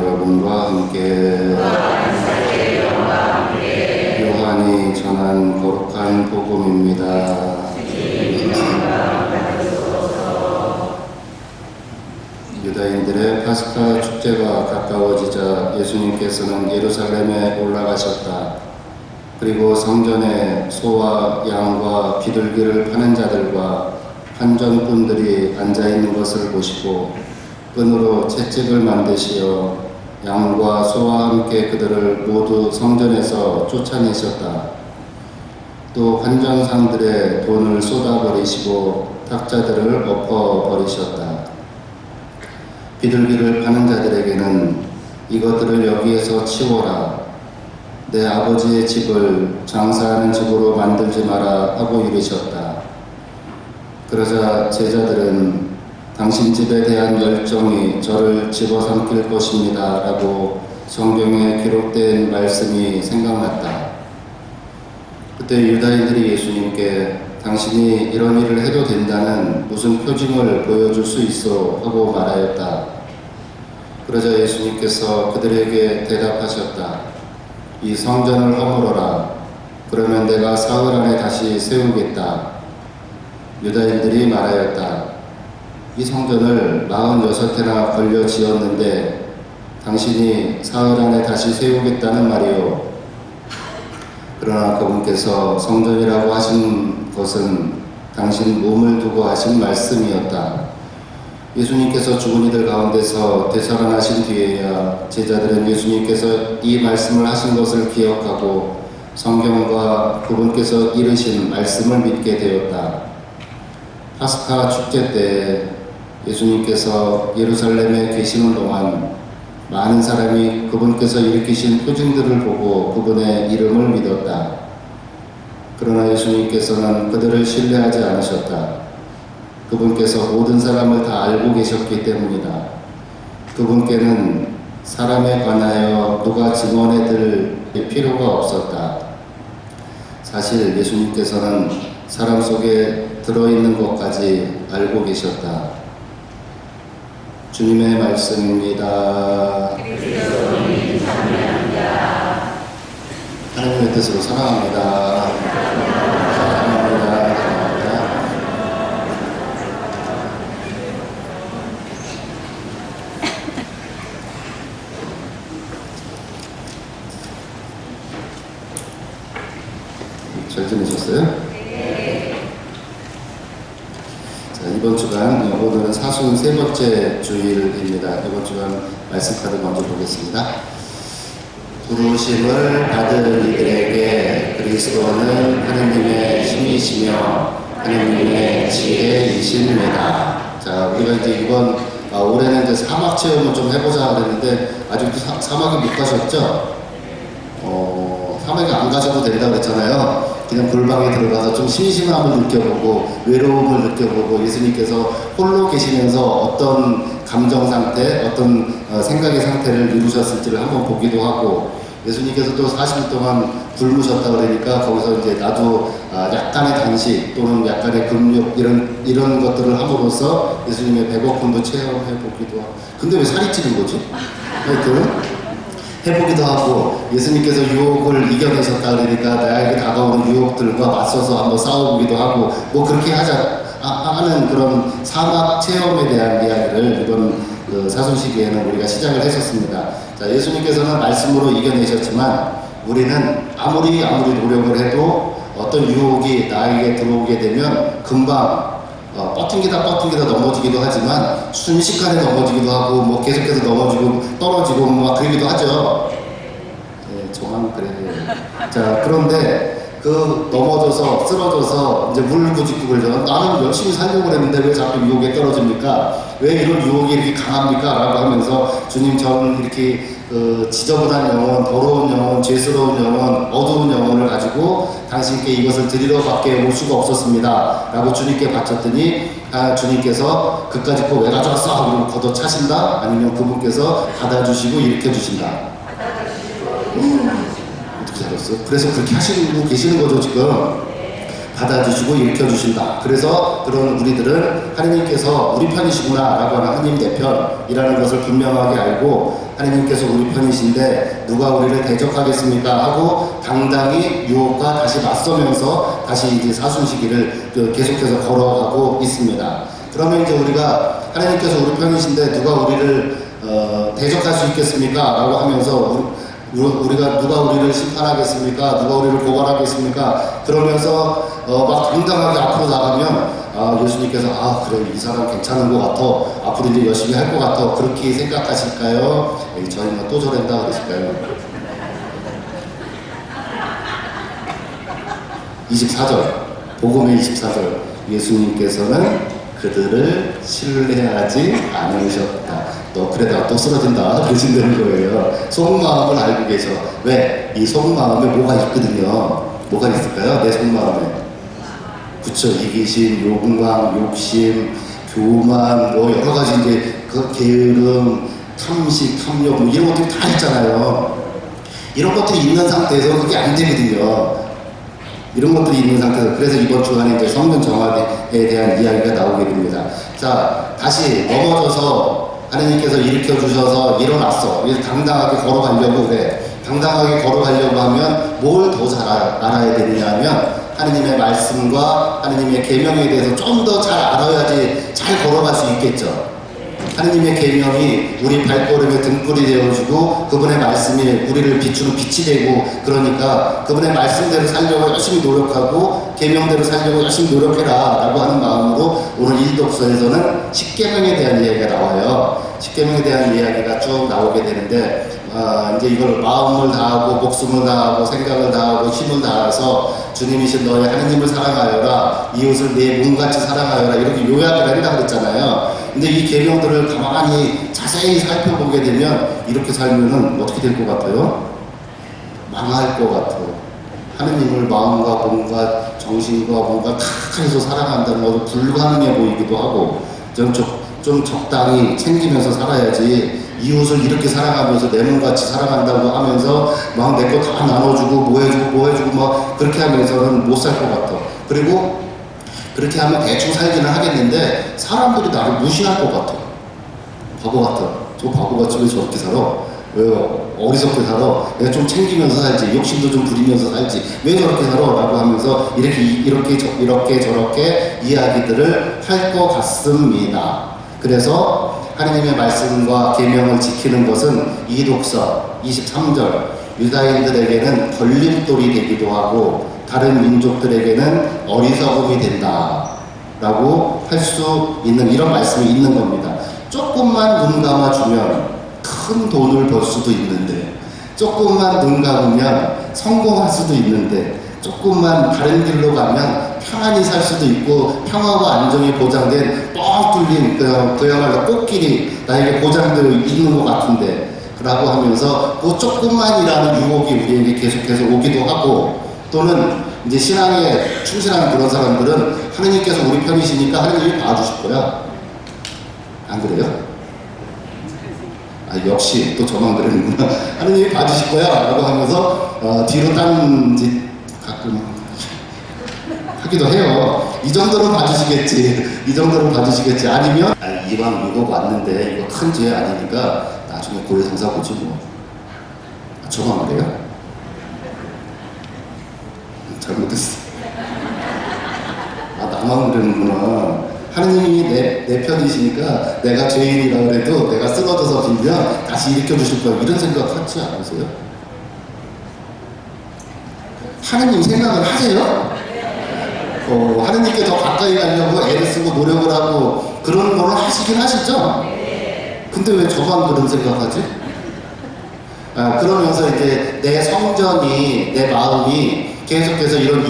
여러분과 함께 요한이 전한 거룩한 복음입니다. 유다인들의 파스카 축제가 가까워지자 예수님께서는 예루살렘에 올라가셨다. 그리고 성전에 소와 양과 비둘기를 파는 자들과 환전꾼들이 앉아있는 것을 보시고 끈으로 채찍을 만드시어 양과 소와 함께 그들을 모두 성전에서 쫓아내셨다. 또 환전상들의 돈을 쏟아버리시고 탁자들을 엎어버리셨다. 비둘기를 파는 자들에게는 이것들을 여기에서 치워라. 내 아버지의 집을 장사하는 집으로 만들지 마라 하고 이르셨다. 그러자 제자들은 당신 집에 대한 열정이 저를 집어삼킬 것입니다 라고 성경에 기록된 말씀이 생각났다. 그때 유다인들이 예수님께 당신이 이런 일을 해도 된다는 무슨 표징을 보여줄 수 있어 하고 말하였다. 그러자 예수님께서 그들에게 대답하셨다. 이 성전을 허물어라. 그러면 내가 사흘 안에 다시 세우겠다. 유다인들이 말하였다. 이 성전을 46해나 걸려 지었는데 당신이 사흘 안에 다시 세우겠다는 말이요. 그러나 그분께서 성전이라고 하신 것은 당신 몸을 두고 하신 말씀이었다. 예수님께서 죽은 이들 가운데서 되살아나신 뒤에야 제자들은 예수님께서 이 말씀을 하신 것을 기억하고 성경과 그분께서 이르신 말씀을 믿게 되었다. 파스카 축제 때 예수님께서 예루살렘에 계시는 동안 많은 사람이 그분께서 일으키신 표징들을 보고 그분의 이름을 믿었다. 그러나 예수님께서는 그들을 신뢰하지 않으셨다. 그분께서 모든 사람을 다 알고 계셨기 때문이다. 그분께는 사람에 관하여 누가 증언해 들 필요가 없었다. 사실 예수님께서는 사람 속에 들어있는 것까지 알고 계셨다. 주님의 말씀입니다. 하나님의 뜻으로 사랑합니다. 사랑합니다. 잘 지내셨어요? 이번 주간, 오늘은 사순 세 번째 주일입니다. 이번 주간 말씀 카드 먼저 보겠습니다. 부르심을 받은 이들에게 그리스도는 하느님의 힘이시며 하느님의 지혜이십니다. 자, 우리가 이제 이번 올해는 이제 사막 체험을 좀 해보자 그랬는데 아직도 사막에 못 가셨죠? 사막에 안 가셔도 된다고 그랬잖아요. 그냥 골방에 들어가서 좀 심심함을 느껴보고 외로움을 느껴보고 예수님께서 홀로 계시면서 어떤 감정 상태, 어떤 생각의 상태를 이루셨을지를 한번 보기도 하고, 예수님께서 또 40일 동안 굶으셨다 그러니까 거기서 이제 나도 약간의 단식 또는 약간의 금욕 이런 것들을 함으로써 예수님의 배고픔도 체험해 보기도 하고. 근데 왜 살이 찌는 거지? 하여튼 해보기도 하고, 예수님께서 유혹을 이겨내셨다 그러니까 나에게 다가오는 유혹들과 맞서서 한번 싸워보기도 하고, 뭐 그렇게 하는 그런 사막 체험에 대한 이야기를 이번 사순시기에는 우리가 시작을 했었습니다. 자, 예수님께서는 말씀으로 이겨내셨지만 우리는 아무리 노력을 해도 어떤 유혹이 나에게 들어오게 되면 금방 뻗팅기다 넘어지기도 하지만 순식간에 넘어지기도 하고 뭐 계속해서 넘어지고 떨어지고 막 그러기도 하죠. 네, 저만 그래요. 자, 그런데 그 넘어져서 쓰러져서 이제 물부직국을 나는 열심히 살려고 했는데 왜 자꾸 유혹에 떨어집니까? 왜 이런 유혹이 이렇게 강합니까? 라고 하면서 주님, 저는 이렇게 지저분한 영혼, 더러운 영혼, 죄스러운 영혼, 어두운 영혼을 가지고 당신께 이것을 드리러 밖에 올 수가 없었습니다 라고 주님께 바쳤더니 주님께서 그까짓 거 왜 가져왔어? 그리고 걷어차신다? 아니면 그분께서 받아주시고 일으켜주신다? 어떻게 알았어요? 그래서 그렇게 하시고 계시는 거죠. 지금 받아주시고 일으켜주신다. 그래서 그런 우리들은 하느님께서 우리 편이시구나 라고 하는 하느님 내 편이라는 것을 분명하게 알고, 하느님께서 우리 편이신데 누가 우리를 대적하겠습니까 하고 당당히 유혹과 다시 맞서면서 다시 이제 사순시기를 계속해서 걸어가고 있습니다. 그러면 이제 우리가 하느님께서 우리 편이신데 누가 우리를 대적할 수 있겠습니까 라고 하면서 우리가 누가 우리를 심판하겠습니까? 누가 우리를 고발하겠습니까? 그러면서 막 당당하게 앞으로 나가면 예수님께서 그래, 이 사람 괜찮은 것 같아, 앞으로 이제 열심히 할 것 같아, 그렇게 생각하실까요? 저희가 또 저랬다 그러실까요? 24절, 복음의 24절, 예수님께서는 그들을 신뢰하지 않으셨다. 너 그러다가 또 쓰러진다 그러신다는 거예요. 속마음을 알고 계셔. 왜? 이 속마음에 뭐가 있거든요. 뭐가 있을까요? 내 속마음에. 그쵸, 이기심, 욕망, 욕심, 교만, 뭐 여러 가지 이제 그 게으름, 탐식, 탐욕 뭐 이런 것들이 다 있잖아요. 이런 것들이 있는 상태에서 그게 안 되거든요. 이런 것들이 있는 상태에서. 그래서 이번 주간에 이제 성전 정화에 대한 이야기가 나오게 됩니다. 자, 다시 넘어져서 하나님께서 일으켜주셔서 일어났어. 당당하게 걸어가려고 그래. 당당하게 걸어가려고 하면 뭘 더 잘 알아야 되느냐 하면 하나님의 말씀과 하나님의 계명에 대해서 좀 더 잘 알아야지 잘 걸어갈 수 있겠죠. 하나님의 계명이 우리 발걸음의 등불이 되어주고 그분의 말씀이 우리를 비추는 빛이 되고, 그러니까 그분의 말씀대로 살려고 열심히 노력하고 계명대로 살려고 열심히 노력해라 라고 하는 마음으로 오늘 일독서에서는 십계명에 대한 이야기가 나와요. 십계명에 대한 이야기가 쭉 나오게 되는데 이제 이걸 마음을 다하고 목숨을 다하고 생각을 다하고 힘을 다해서 주님이신 너의 하느님을 사랑하여라, 이웃을 내 몸같이 사랑하여라, 이렇게 요약을 한다고 그랬잖아요. 근데 이 계명들을 가만히 자세히 살펴보게 되면 이렇게 살면은 어떻게 될 것 같아요? 망할 것 같아요. 하느님을 마음과 몸과 정신과 몸과 다 해서 사랑한다는 것도 불가능해 보이기도 하고, 좀 적당히 챙기면서 살아야지 이웃을 이렇게 사랑하면서 내 몸같이 사랑한다고 하면서 막 내 거 다 나눠주고 뭐 해주고 막 그렇게 하면서는 못 살 것 같아. 그리고 그렇게 하면 대충 살기는 하겠는데 사람들이 나를 무시할 것 같아. 바보 같아. 저 바보같이 왜 저렇게 살아? 왜 어리석게 살아? 내가 좀 챙기면서 살지, 욕심도 좀 부리면서 살지, 왜 저렇게 살아? 라고 하면서 이렇게 저렇게 이야기들을 할 것 같습니다. 그래서 하나님의 말씀과 계명을 지키는 것은 이 독서 23절, 유다인들에게는 걸림돌이 되기도 하고 다른 민족들에게는 어리석음이 된다 라고 할 수 있는 이런 말씀이 있는 겁니다. 조금만 눈 감아주면 큰 돈을 벌 수도 있는데 조금만 눈 감으면 성공할 수도 있는데 조금만 다른 길로 가면 편안히 살 수도 있고 평화와 안정이 보장된 뻥 뚫린 그야말로 꽃길이 나에게 보장되어 있는 것 같은데 라고 하면서 그 조금만이라는 유혹이 우리에게 계속해서 오기도 하고 또는 이제 신앙에 충실한 그런 사람들은 하느님께서 우리 편이시니까 하느님이 봐주실 거야. 안 그래요? 아, 역시 또 저만 그러는구나. 하느님이 봐주실 거야 라고 하면서 뒤로 딴 짓 가끔 하기도 해요. 이 정도는 봐주시겠지. 이 정도는 봐주시겠지. 아니면 이왕 이거 왔는데 이거 큰 죄 아니니까 나중에 고해성사 보지 뭐. 저만 그래요? 잘못했어. 나만 그러는구나. 하느님이 내 편이시니까 내가 죄인이라 그래도 내가 쓰러져서 빌면 다시 일으켜주실 거야. 이런 생각 하지 않으세요? 하느님 생각을 하세요? 하느님께 더 가까이 가려고 애를 쓰고 노력을 하고 그런 거를 하시긴 하시죠? 근데 왜 저만 그런 생각하지? 그러면서 이제 내 성전이, 내 마음이 계속해서 이런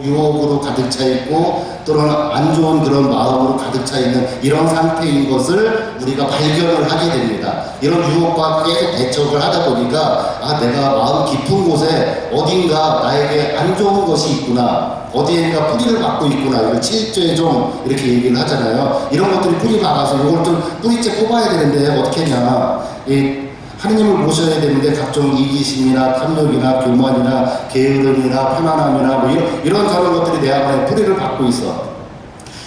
유혹으로 가득 차 있고 또는 안 좋은 그런 마음으로 가득 차 있는 이런 상태인 것을 우리가 발견을 하게 됩니다. 이런 유혹과 계속 대척을 하다 보니까 내가 마음 깊은 곳에 어딘가 나에게 안 좋은 것이 있구나, 어디엔가 뿌리를 받고 있구나. 이걸 7조에 좀 이렇게 얘기를 하잖아요. 이런 것들이 뿌리 박아서 이걸 좀 뿌리째 뽑아야 되는데 어떻게 했냐, 하느님을 모셔야 되는데 각종 이기심이나 탐욕이나 교만이나 게으름이나 편안함이나 뭐 이런 저런 것들이 내 안에 뿌리를 받고 있어.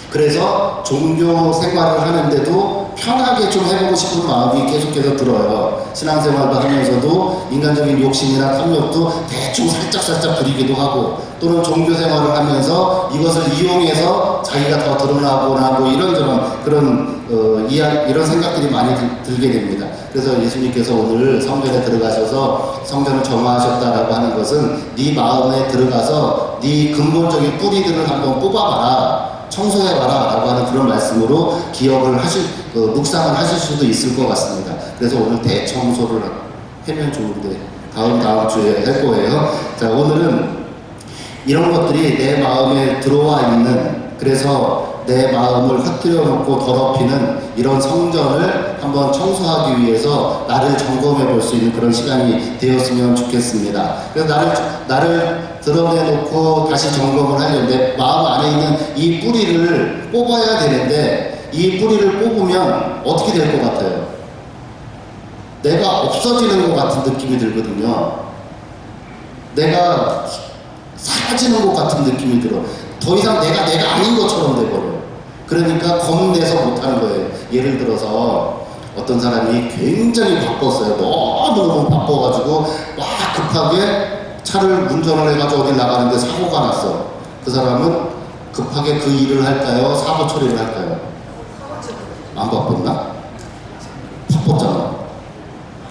그래서 종교 생활을 하는데도 편하게 좀 해보고 싶은 마음이 계속해서 들어요. 신앙생활도 하면서도 인간적인 욕심이나 탐욕도 대충 살짝 부리기도 하고, 또는 종교 생활을 하면서 이것을 이용해서 자기가 더 드러나거나 뭐 이런저런 그런 이런 생각들이 많이 들게 됩니다. 그래서 예수님께서 오늘 성전에 들어가셔서 성전을 정화하셨다라고 하는 것은 네 마음에 들어가서 네 근본적인 뿌리들을 한번 뽑아봐라, 청소해봐라 라고 하는 그런 말씀으로 기억을 묵상을 하실 수도 있을 것 같습니다. 그래서 오늘 대청소를 하면 좋은데 다음 주에 할 거예요. 자, 오늘은 이런 것들이 내 마음에 들어와 있는, 그래서 내 마음을 흩뜨려 놓고 더럽히는 이런 성전을 한번 청소하기 위해서 나를 점검해 볼 수 있는 그런 시간이 되었으면 좋겠습니다. 그래서 나를 드러내놓고 다시 점검을 하려면 내 마음 안에 있는 이 뿌리를 뽑아야 되는데, 이 뿌리를 뽑으면 어떻게 될 것 같아요? 내가 없어지는 것 같은 느낌이 들거든요. 내가 사라지는 것 같은 느낌이 들어. 더 이상 내가 아닌 것처럼 돼버려요. 그러니까 겁내서 못하는 거예요. 예를 들어서 어떤 사람이 굉장히 바빴어요. 너무 바빠가지고 막 급하게 차를 운전을 해가지고 어디 나가는데 사고가 났어. 그 사람은 급하게 그 일을 할까요? 사고 처리를 할까요? 안 바빴나? 바빴잖아.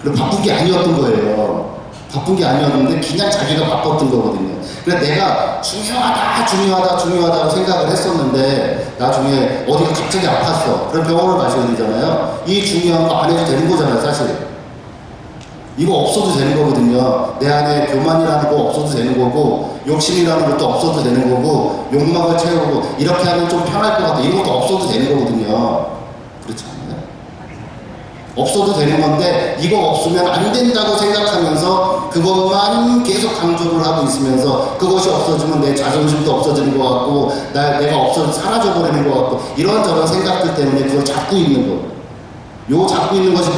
그럼 바쁜 게 아니었던 거예요. 바쁜 게 아니었는데 그냥 자기가 바빴던 거거든요. 그래서 내가 중요하다고 생각을 했었는데 나중에 어디가 갑자기 아팠어. 그럼 병원을 가셔야 되잖아요. 이 중요한 거 안 해도 되는 거잖아요, 사실. 이거 없어도 되는 거거든요. 내 안에 교만이라는 거 없어도 되는 거고, 욕심이라는 것도 없어도 되는 거고, 욕망을 채우고 이렇게 하면 좀 편할 것 같아. 이런 것도 없어도 되는 거거든요. 그렇지 않아요? 없어도 되는 건데 이거 없으면 안 된다고 생각하면서 그것만 계속 강조를 하고 있으면서 그것이 없어지면 내 자존심도 없어지는 것 같고 내가 사라져 버리는 것 같고 이런저런 생각들 때문에 그걸 잡고 있는 거. 요 잡고 있는 것이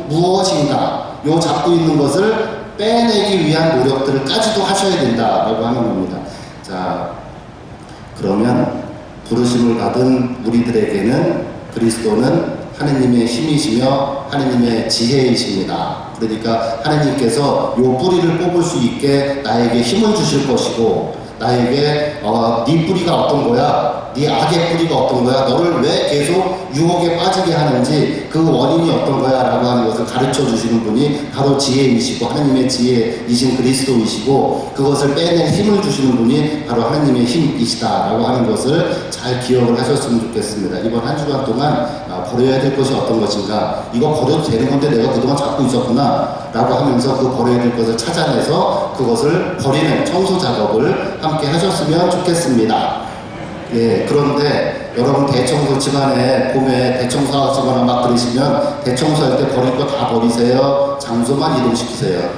무엇인가, 요 잡고 있는 것을 빼내기 위한 노력들까지도 하셔야 된다라고 하는 겁니다. 자, 그러면 부르심을 받은 우리들에게는 그리스도는 하느님의 힘이시며 하느님의 지혜이십니다. 그러니까 하느님께서 요 뿌리를 뽑을 수 있게 나에게 힘을 주실 것이고, 나에게 네 뿌리가 어떤 거야? 네 악의 뿌리가 어떤 거야? 너를 왜 계속 유혹에 빠지게 하는지 그 원인이 어떤 거야? 라고 하는 것을 가르쳐 주시는 분이 바로 지혜이시고 하나님의 지혜이신 그리스도이시고 그것을 빼낼 힘을 주시는 분이 바로 하나님의 힘이시다 라고 하는 것을 잘 기억을 하셨으면 좋겠습니다. 이번 한 주간 동안 버려야 될 것이 어떤 것인가, 이거 버려도 되는 건데 내가 그동안 잡고 있었구나 라고 하면서 그 버려야 될 것을 찾아내서 그것을 버리는 청소 작업을 함께 하셨으면 좋겠습니다. 예, 그런데 여러분 대청소 집안에 봄에 대청소 하시거나 막 그러시면 대청소할 때 버릴 거 다 버리세요? 장소만 이동시키세요?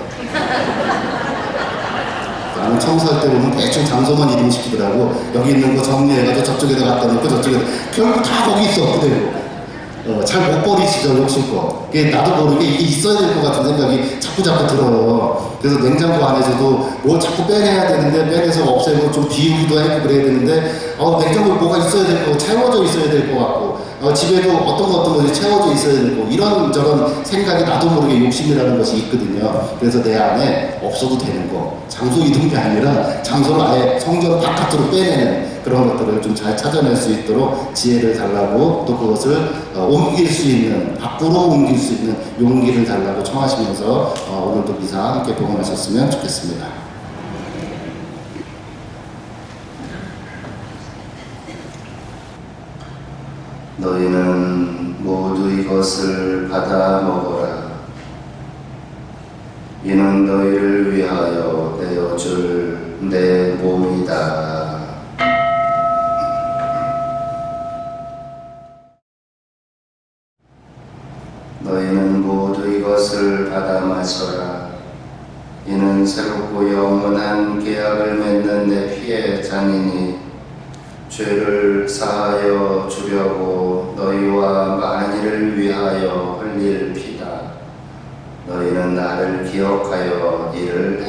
나는 청소할 때 보면 대충 장소만 이동시키더라고. 여기 있는 거 정리해가지고 저쪽에다 갖다 놓고 저쪽에다, 결국 다 거기 있어 그대로. 잘 못 버리시죠, 욕심껏. 나도 모르게 이게 있어야 될 것 같은 생각이 자꾸 들어요. 그래서 냉장고 안에서도 뭘 자꾸 빼내야 되는데, 빼내서 없애고 좀 비우기도 하고 그래야 되는데, 냉장고에 뭐가 있어야 될 거고, 채워져 있어야 될 것 같고, 집에도 어떤 것이 채워져 있어야 되고, 이런저런 생각이 나도 모르게 욕심이라는 것이 있거든요. 그래서 내 안에 없어도 되는 거, 장소 이동이 아니라 장소를 아예 성전 바깥으로 빼내는 그런 것들을 좀 잘 찾아낼 수 있도록 지혜를 달라고, 또 그것을 옮길 수 있는, 밖으로 옮길 수 있는 용기를 달라고 청하시면서 오늘도 미사 함께 봉헌하셨으면 좋겠습니다. 너희는 모두 이것을 받아 먹어라. 이는 너희를 위하여 내어줄 내 몸이다. 너희는 모두 이것을 받아 마셔라. 이는 새롭고 영원한 계약을 맺는 내 피의 잔이니 죄를 사하여 주려고 너희와 만일을 위하여 흘릴 피다. 너희는 나를 기억하여 이를